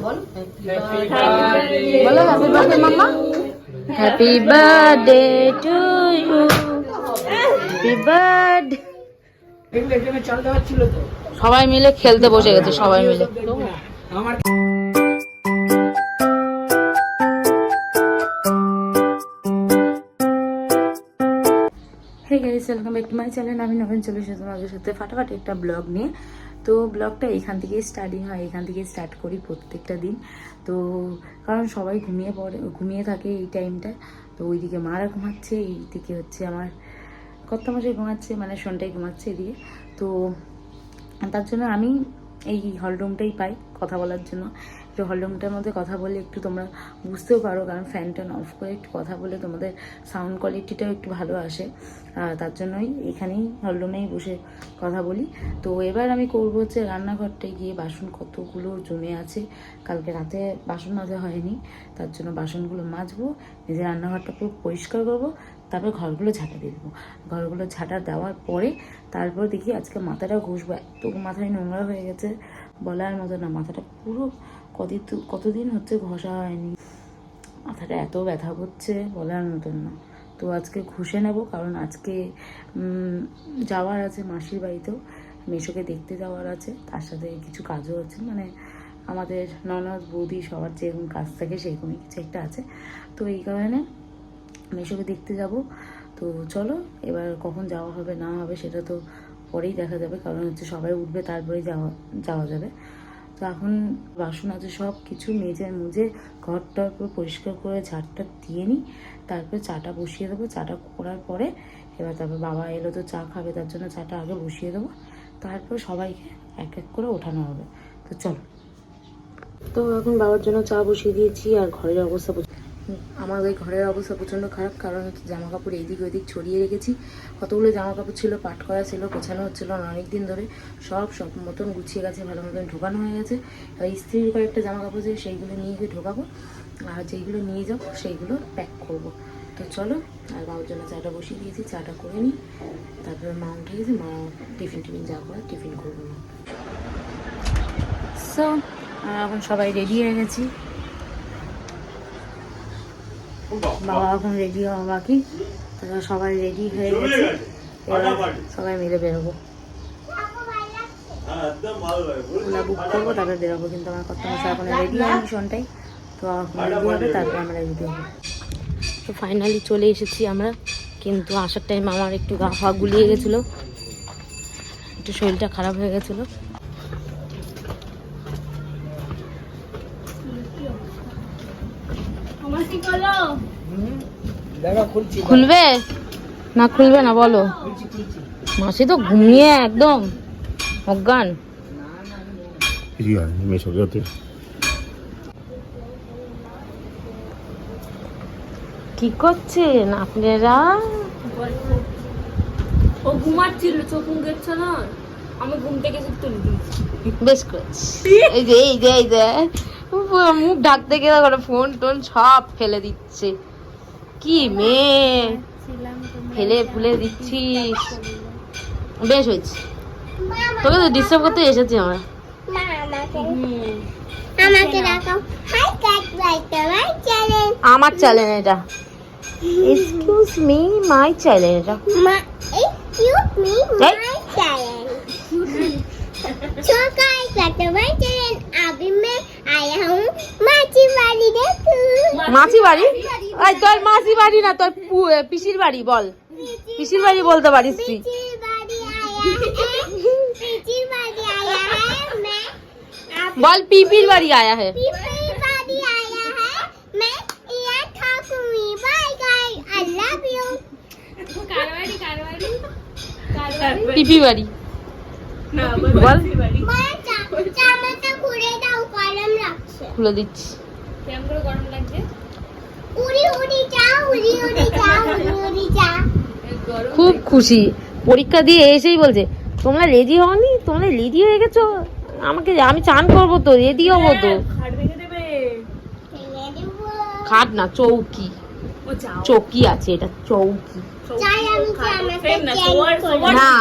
বল বলো happy birthday mama. Happy birthday to you, happy birthday. সবাই মিলে খেলতে বসে গেছে, সবাই মিলে। Hey guys, welcome back to my channel. আমি নবীন চলে এসেছি তোমাদের সাথে ফাটাফাটি একটা ব্লগ নিয়ে। তো ব্লগটা এখান থেকেই স্টার্টিং হয়, এখান থেকেই স্টার্ট করি প্রত্যেকটা দিন। তো কারণ সবাই ঘুমিয়ে থাকে এই টাইমটায়। তো ওইদিকে মারা ঘুমাচ্ছে, এইদিকে হচ্ছে আমার কর্তামশাই ঘুমাচ্ছে, মানে শোনটাই ঘুমাচ্ছে এদিকে। তো তার জন্য আমি এই হলরুমটাই পাই কথা বলার জন্য। একটু হলরুমটার মধ্যে কথা বলে একটু তোমরা বুঝতেও পারো, কারণ ফ্যানটা অফ করে একটু কথা বলে তোমাদের সাউন্ড কোয়ালিটিটাও একটু ভালো আসে। তার জন্যই এখানেই হলরুমেই বসে কথা বলি। তো এবার আমি করবো হচ্ছে রান্নাঘরটায় গিয়ে বাসন কতগুলো জমে আছে, কালকে রাতে বাসন মাজা হয়নি, তার জন্য বাসনগুলো মাজবো, নিজের রান্নাঘরটা পুরো পরিষ্কার করবো, তারপর ঘরগুলো ঝাঁটা দিয়ে দেবো। ঘরগুলো ঝাঁটা দেওয়ার পরে তারপর দেখি আজকে মাথাটা ঘষবো। এত মাথায় নোংরা হয়ে গেছে বলার মতো না, মাথাটা পুরো কতদিন হচ্ছে ঘষা হয়নি, মাথাটা এত ব্যথা করছে বলার মতন না। তো আজকে ঘষে নেব, কারণ আজকে যাওয়ার আছে মাসির বাড়িতেও, মেশোকে দেখতে যাওয়ার আছে, তার সাথে কিছু কাজও আছে, মানে আমাদের ননদ বৌদি সবার যেরকম কাজ থাকে সেরকমই কিছু একটা আছে। তো এই কারণে মেশোকে দেখতে যাব। তো চলো এবার কখন যাওয়া হবে না হবে সেটা তো পরেই দেখা যাবে, কারণ হচ্ছে সবাই উঠবে তারপরেই যাওয়া যাবে। তো এখন বাসন আছে সব কিছু মুজে ঘরটার পুরো পরিষ্কার করে ঝাড়টা দিয়ে নিই, তারপরে চাটা বসিয়ে দেবো। চাটা করার পরে এবার তারপর বাবা এলো তো চা খাবে, তার জন্য চাটা আগে বসিয়ে দেবো, তারপর সবাইকে এক এক করে ওঠানো হবে। তো চলো। তো এখন বাবার জন্য চা বসিয়ে দিয়েছি। আর ঘরের অবস্থা, আমার ওই ঘরের অবস্থা প্রচণ্ড খারাপ, কারণ হচ্ছে জামা কাপড় এইদিক ওইদিক ছড়িয়ে রেখেছি। কতগুলো জামা কাপড় ছিল, পাট করা ছিল, গোছানো হচ্ছিলো না অনেক দিন ধরে, সব মতন গুছিয়ে গেছে, ভালো মতন ঢোকানো হয়ে গেছে। আর স্ত্রীর কয়েকটা জামা কাপড় আছে, সেইগুলো নিয়ে গিয়ে ঢোকাবো, আর যেইগুলো নিয়ে যাবো সেইগুলো প্যাক করবো। তো চলো, আর বাবার জন্য চাটা বসিয়ে দিয়েছি, চাটা করে নিই, তারপরে মা উঠে গেছে, মা টিফিন যা করে টিফিন করবো না। সো এখন সবাই রেডি হয়ে গেছি, বাবা এখন রেডি হওয়া বাকি। তারা সবাই রেডি হয়ে গেছে, এবার সবাই মিলে বেরোবো, ওলা বুক করবো, তারপরে বেরোবো। কিন্তু আমার কত মাসে এখন রেডি হয় ভীষণটাই, তো এখন রেডি হবে, তারপরে আমরা রেডি হবো। তো ফাইনালি চলে এসেছি আমরা, কিন্তু আসার টাইম আমার একটু গা ফা গুলিয়ে গেছিলো, একটু শরীরটা খারাপ হয়ে গেছিলো। খুলবে না খুলবে না বলো? মাসি তো ঘুমিয়ে একদম অজ্ঞান। কি করছেন আপনারা? ও ঘুমাচ্ছিল, চোখ মুখ দেখছো না, আমি ঘুম থেকে তুলে দিয়েছি। বেশ করেছি। এই যে মুখ ঢাকতে গেলে করে ফোন টোন সব ফেলে দিচ্ছে। কি মেয়ে, ফেলে ফুলে দিচ্ছিস। বেশ হয়েছে, তোকে তো ডিস্টার্ব করতে এসেছি আমরা। আমার চ্যানেল এটা, এক্সকিউজ মি মাই চ্যানেল এটা। মাসি বাড়ি? তোর মাসি বাড়ি না, তোর পিসির বাড়ি বল। পিসির বাড়ি বলতে পারিস তুই। বল পিপির বাড়ি আয়া হে। পিপি বাড়ি বল, খুলে দিচ্ছি। খুব খুশি, পরীক্ষা দিয়ে এসেই বলছে তোমরা রেডি হওনি, তোমরা রেডি হয়ে গেছো, আমাকে আমি চান করবো তো, রেডি হবো তো। খাট না চৌকি, চৌকি আছে, এটা চৌকি না,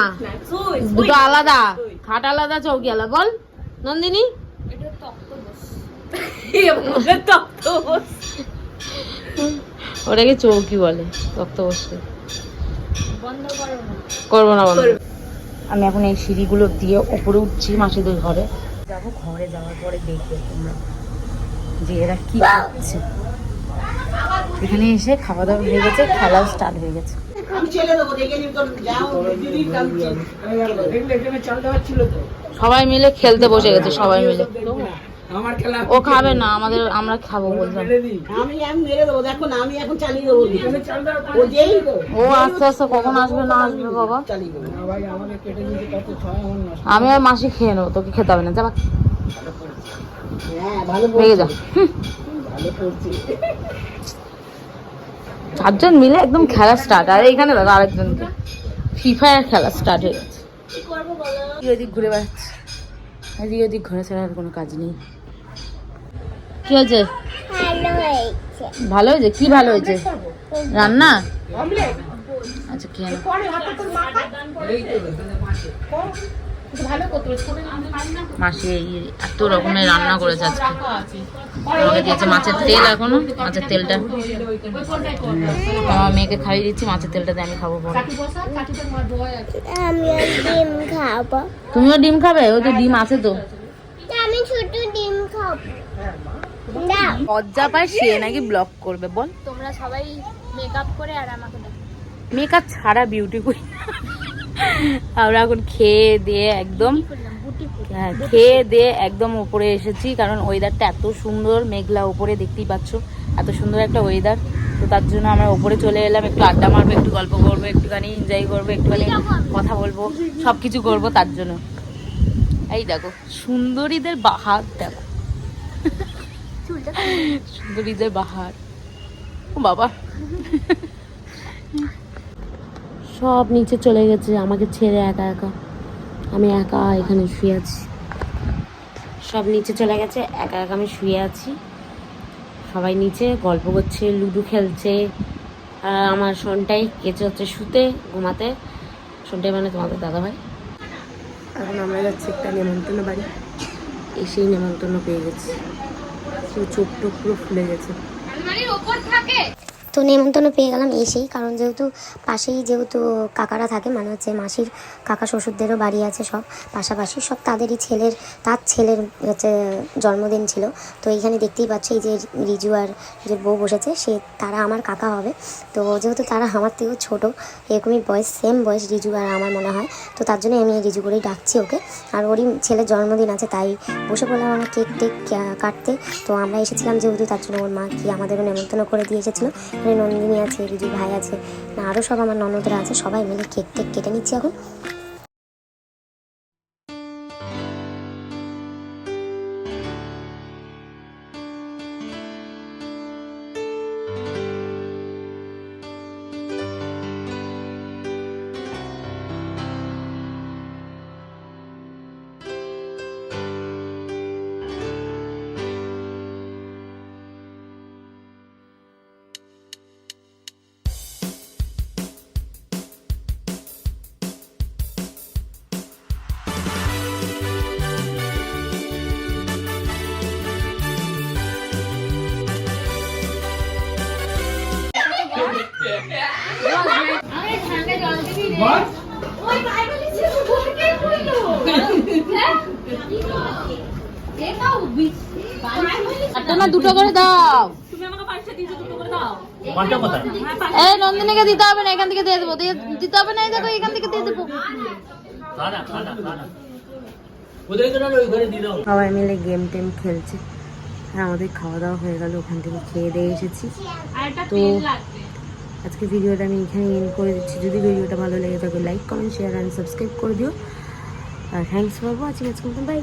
দুটো আলাদা, খাট আলাদা চৌকি আলাদা। বল নন্দিনী, ওটাকে চৌকি বলে, তক্ত বসে। বন্ধ করো না। করবো না বন্ধ। আমি এখন এই সিঁড়িগুলো দিয়ে উপরে উঠছি মাসিদের ঘরে যাবো। ঘরে যাওয়ার পরে দেখবে তোমরা যে এরা কি করছে। এখানে এসে খাওয়া দাওয়া হয়ে গেছে, খেলাও স্টার্ট হয়ে গেছে। সবাই মিলে খেলতে বসে গেছে, সবাই মিলে। ও খাবে না, আমরা খাবো বললাম। ও আস্তে আস্তে কখন আসবে না আসবে বাবা। আমি আর মাসি খেয়ে নেবো, তোকে খেতে হবে না, যাবা ভেঙে যা। চারজন মিলে একদম খেলা স্টার্ট। আর এখানে দাদা আরেকজনকে ফ্রি ফায়ার খেলা স্টার্ট হয়ে গেছে। ওদিক ঘুরে বেড়াচ্ছে, এদিক ওদিক ঘোরা ছাড়া আর কোনো কাজ নেই। কি হয়েছে? ভালো হয়েছে? কি ভালো হয়েছে? রান্না? আচ্ছা খেয়ে নাও। মাসি এত রকমের রান্না করেছে আজকে। আমাকে দিয়েছে মাছের তেল, এখনো মাছের তেলটা আমার মেয়েকে খাইয়ে দিচ্ছি। মাছের তেলটাতে আমি খাবো পরে। তুমিও ডিম খাবে? ওই তো ডিম আছে তো। আমি ছোট ডিম খাবো। লজ্জা পায় সে নাকি ব্লগ করবে। বল তোমরা সবাই মেকআপ করে আর আমাকে দেখো। মেকআপ ছাড়া বিউটি কুইন। আমরা এখন খেয়ে দিয়ে একদম খেয়ে দিয়ে একদম উপরে এসেছি, কারণ ওয়েদারটা এত সুন্দর, মেঘলা উপরে দেখতেই পাচ্ছ, এত সুন্দর একটা ওয়েদার। তো তার জন্য আমরা উপরে চলে এলাম, একটু আড্ডা মারবো, একটু গল্প করবো, একটুখানি এনজয় করবো, একটুখানি কথা বলবো, সব কিছু করবো তার জন্য। এই দেখো সুন্দরীদের বাহার, দেখো সুন্দরীদের বাহার। ও বাবা, সব নিচে চলে গেছে আমাকে ছেড়ে একা একা। আমি একা এখানে শুয়ে আছি। সব নিচে চলে গেছে, একা একা আমি শুয়ে আছি। সবাই নিচে গল্প করছে, লুডো খেলছে। আর আমার শোনটাই কেচে হচ্ছে শুতে, ঘুমাতে। শোনটাই মানে তোমাদের দাদা ভাই। এখন আমরা যাচ্ছি একটা নেমন্তন্ন বাড়ি। এসেই নেমন্তন্ন পেয়ে গেছি, চোখ টোক পুরো ফুলে গেছে। তো নেমন্তন্ন পেয়ে গেলাম এসেই, কারণ যেহেতু পাশেই যেহেতু কাকারা থাকে, মানে হচ্ছে মাসির কাকা শ্বশুরদেরও বাড়ি আছে সব পাশাপাশি, সব তাদেরই তার ছেলের হচ্ছে জন্মদিন ছিল। তো এইখানে দেখতেই পাচ্ছ এই যে রিজু আর যে বউ বসেছে, তারা আমার কাকা হবে। তো যেহেতু তারা আমার থেকেও ছোটো, এরকমই বয়স, সেম বয়স রিজু আর আমার মনে হয়। তো তার জন্য আমি রিজু করেই ডাকছি ওকে। আর ওরই ছেলের জন্মদিন আছে, তাই বসে পড়লাম আমরা কেক টেক কাটতে। তো আমরা এসেছিলাম যেহেতু, তার জন্য ওর মা কি আমাদেরও নেমন্তন্ন করে দিয়ে এসেছিলো। এখানে নন্দিনী আছে, রিজু ভাই আছে, না আরও সব আমার ননদরা আছে, সবাই মিলে কেক টেক কেটে নিচ্ছি এখন। একটা না দুটো করে দাও। এই নন্দিনীকে দিতে হবে না, এখান থেকে দিয়ে দেবো। দিতে হবে না, এই দেখো এখান থেকে দিয়ে দেবো। সবাই মিলে গেম টেম খেলছে। আর আমাদের খাওয়া দাওয়া হয়ে গেল, ওখান থেকে খেয়ে দিয়ে এসেছি। তো আজকে ভিডিওটা আমি এখানে এন্ড করে দিচ্ছি। যদি ভিডিওটা ভালো লেগে থাকে like comment share and subscribe করে দিও। আর থ্যাংকস ফর ওয়াচিং। আজকে বাই।